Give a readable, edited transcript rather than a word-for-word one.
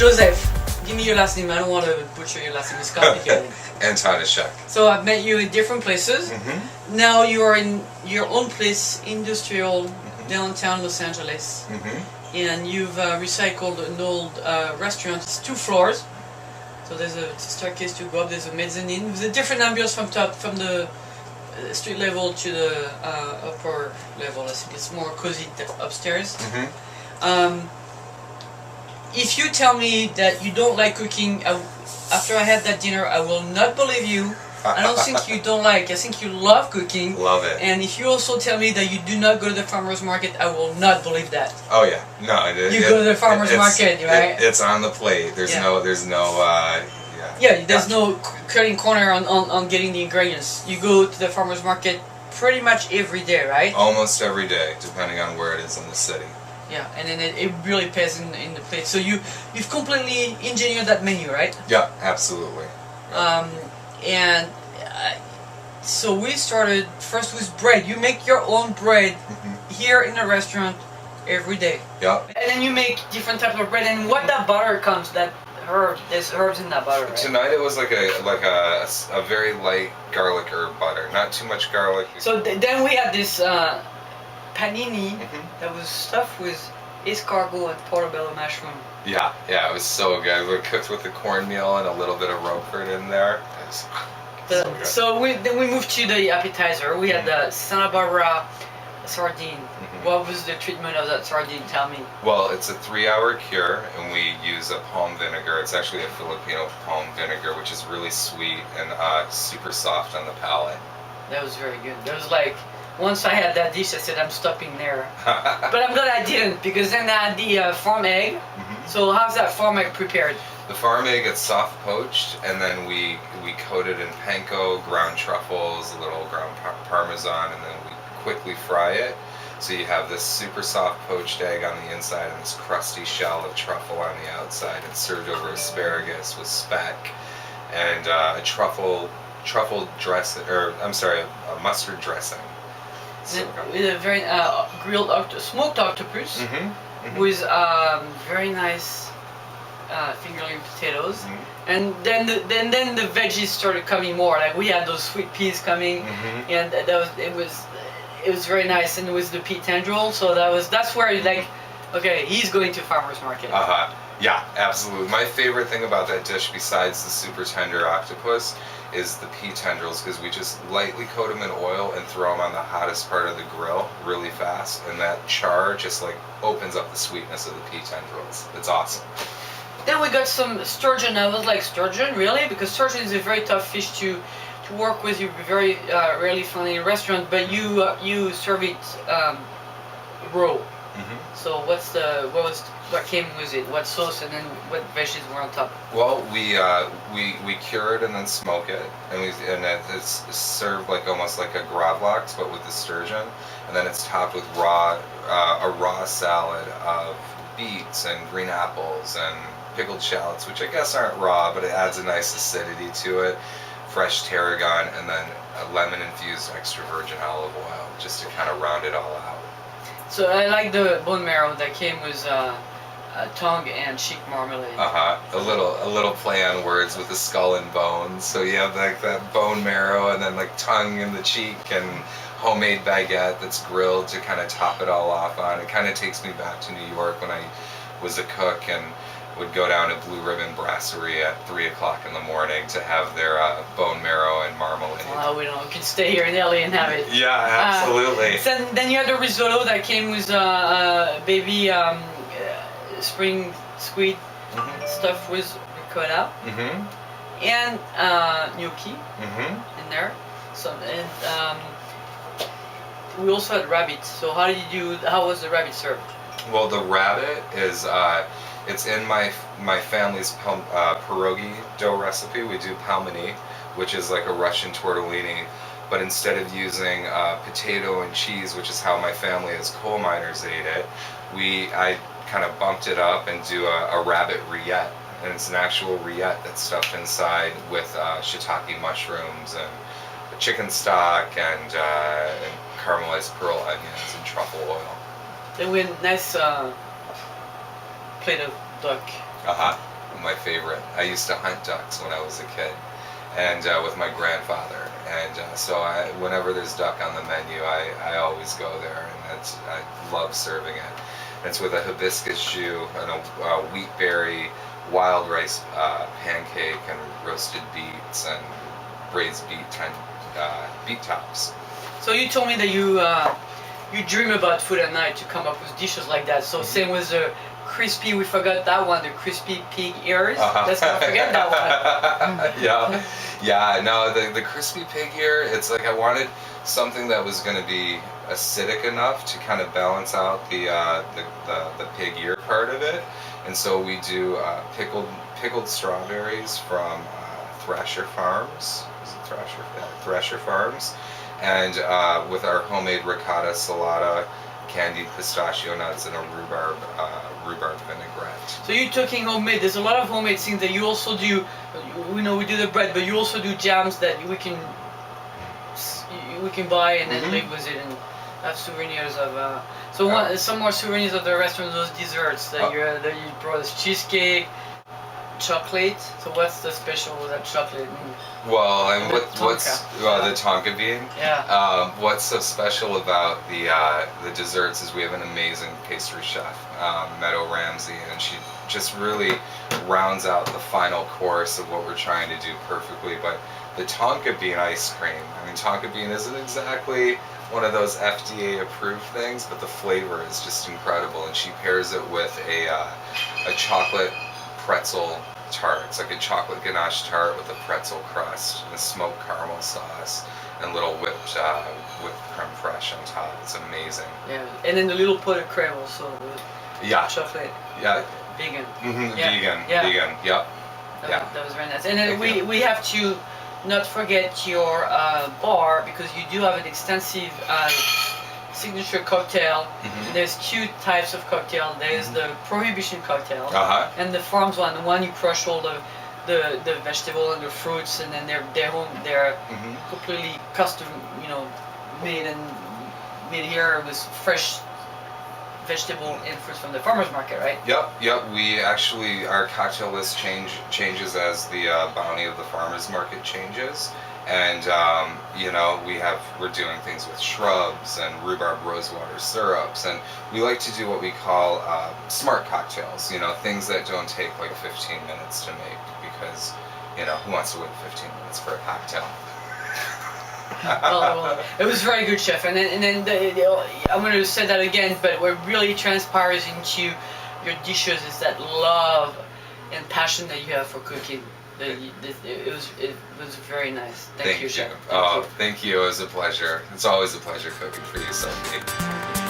Joseph, give me your last name. I don't want to butcher your last name. It's complicated. Antonishek. So I've met you in different places. Mm-hmm. Now you are in your own place, Industriel, downtown Los Angeles. Mm-hmm. And you've recycled an old restaurant. It's 2 floors. So there's a staircase to go up. There's a mezzanine. There's a different ambience from the street level to the upper level. I think it's more cozy upstairs. Mm-hmm. If you tell me that you don't like cooking, after I had that dinner, I will not believe you. I don't think you don't like. I think you love cooking. Love it. And if you also tell me that you do not go to the farmer's market, I will not believe that. Oh yeah, no. You go to the farmer's market, right? It's on the plate. There's no. Yeah, there's no cutting corner on getting the ingredients. You go to the farmer's market pretty much every day, right? Almost every day, depending on where it is in the city. Yeah, and then it really pays in the plate. So you've completely engineered that menu, right? Yeah, absolutely. And so we started first with bread. You make your own bread here in the restaurant every day. Yeah. And then you make different types of bread. And what that butter comes, there's herbs in that butter, right? Tonight it was like a very light garlic herb butter, not too much garlic. So then we had this panini that was stuffed with escargot and portobello mushroom. Yeah, it was so good. We cooked with the cornmeal and a little bit of Roquefort in there. It was so good. So then we moved to the appetizer. We had the Santa Barbara sardine. What was the treatment of that sardine? Tell me. Well, it's a 3-hour cure, and we use a palm vinegar. It's actually a Filipino palm vinegar, which is really sweet and super soft on the palate. That was very good. That was like, once I had that dish, I said I'm stopping there. But I'm glad I didn't, because then I had the farm egg. So how's that farm egg prepared? The farm egg gets soft poached, and then we coat it in panko, ground truffles, a little ground parmesan, and then we quickly fry it. So you have this super soft poached egg on the inside and this crusty shell of truffle on the outside, and served over asparagus with speck and a truffle dressing, or I'm sorry, a mustard dressing. So With a very grilled smoked octopus with very nice fingerling potatoes, and then the veggies started coming more. Like we had those sweet peas coming, and it was very nice, and it was the pea tendril. So that's where you like, okay, he's going to farmer's market. Yeah, absolutely. My favorite thing about that dish, besides the super tender octopus, is the pea tendrils, because we just lightly coat them in oil and throw them on the hottest part of the grill really fast, and that char just like opens up the sweetness of the pea tendrils. It's awesome. Then we got some sturgeon. I was like, sturgeon, really? Because sturgeon is a very tough fish to work with. You very rarely find in a restaurant, but you serve it raw. So what came with it? What sauce, and then what veggies were on top? Well, we cure it and then smoke it, and it's served like almost like a gravlax, but with the sturgeon, and then it's topped with a raw salad of beets and green apples and pickled shallots, which I guess aren't raw, but it adds a nice acidity to it. Fresh tarragon, and then a lemon-infused extra virgin olive oil, just to kind of round it all out. So I like the bone marrow that came with tongue and cheek marmalade. A little play on words with the skull and bones. So you have like that bone marrow, and then like tongue in the cheek, and homemade baguette that's grilled to kind of top it all off on. It kind of takes me back to New York when I was a cook and would go down to Blue Ribbon Brasserie at 3 o'clock in the morning to have their bone marrow and marmalade. Well, we could stay here in LA and have it. Yeah, absolutely. Then you had the risotto that came with baby spring squid stuffed with ricotta and gnocchi in there. And we also had rabbit. So how was the rabbit served? Well, the rabbit is it's in my family's pierogi dough recipe. We do pelmeni, which is like a Russian tortellini, but instead of using potato and cheese, which is how my family as coal miners ate it, I kind of bumped it up and do a rabbit rillette, and it's an actual rillette that's stuffed inside with shiitake mushrooms and chicken stock and caramelized pearl onions and truffle oil. Then we had a nice plate of duck. my favorite. I used to hunt ducks when I was a kid, and with my grandfather. And so whenever there's duck on the menu, I always go there, and I love serving it. It's with a hibiscus jus and a wheat berry, wild rice pancake, and roasted beets and braised beet tops. So you told me that you dream about food at night to come up with dishes like that. So same with the crispy, we forgot that one, the crispy pig ears. Let's not forget that one. Yeah. No, the crispy pig ear. It's like I wanted something that was going to be acidic enough to kind of balance out the pig ear part of it, and so we do pickled strawberries from Thrasher Farms. Is it Thrasher? Yeah, Thrasher Farms, and with our homemade ricotta salata, candied pistachio nuts, and a rhubarb vinaigrette. So you're talking homemade. There's a lot of homemade things that you also do. We know we do the bread, but you also do jams that we can buy and then live with it and have souvenirs of. Some more souvenirs of the restaurant. Those desserts that you brought us: cheesecake, chocolate. So what's the special with that chocolate? Well, and what's the tonka bean? Yeah. What's so special about the desserts is we have an amazing pastry chef, Meadow Ramsey, and she just really rounds out the final course of what we're trying to do perfectly. But the tonka bean ice cream, I mean, tonka bean isn't exactly one of those FDA approved things, but the flavor is just incredible, and she pairs it with a chocolate pretzel tart. It's like a chocolate ganache tart with a pretzel crust and a smoked caramel sauce and little whipped creme fraiche on top. It's amazing. Yeah, and then the little pot of creme also. Chocolate. Yeah. Vegan. Vegan. Yep. That was very nice. And then we have to not forget your bar, because you do have an extensive signature cocktail. There's two types of cocktail. There's the Prohibition cocktail and the Farms one. The one you crush all the vegetable and the fruits, and then they're completely custom, made here with fresh vegetable and fruits from the farmers market, right? Yep. We actually, our cocktail list changes as the bounty of the farmers market changes. And we're doing things with shrubs and rhubarb rosewater syrups, and we like to do what we call smart cocktails. Things that don't take like 15 minutes to make, because who wants to wait 15 minutes for a cocktail? Well, it was very good, chef. And then I'm going to say that again, but what really transpires into your dishes is that love and passion that you have for cooking. It was very nice. Thank you, chef. Thank you. It was a pleasure. It's always a pleasure cooking for you, Sophie.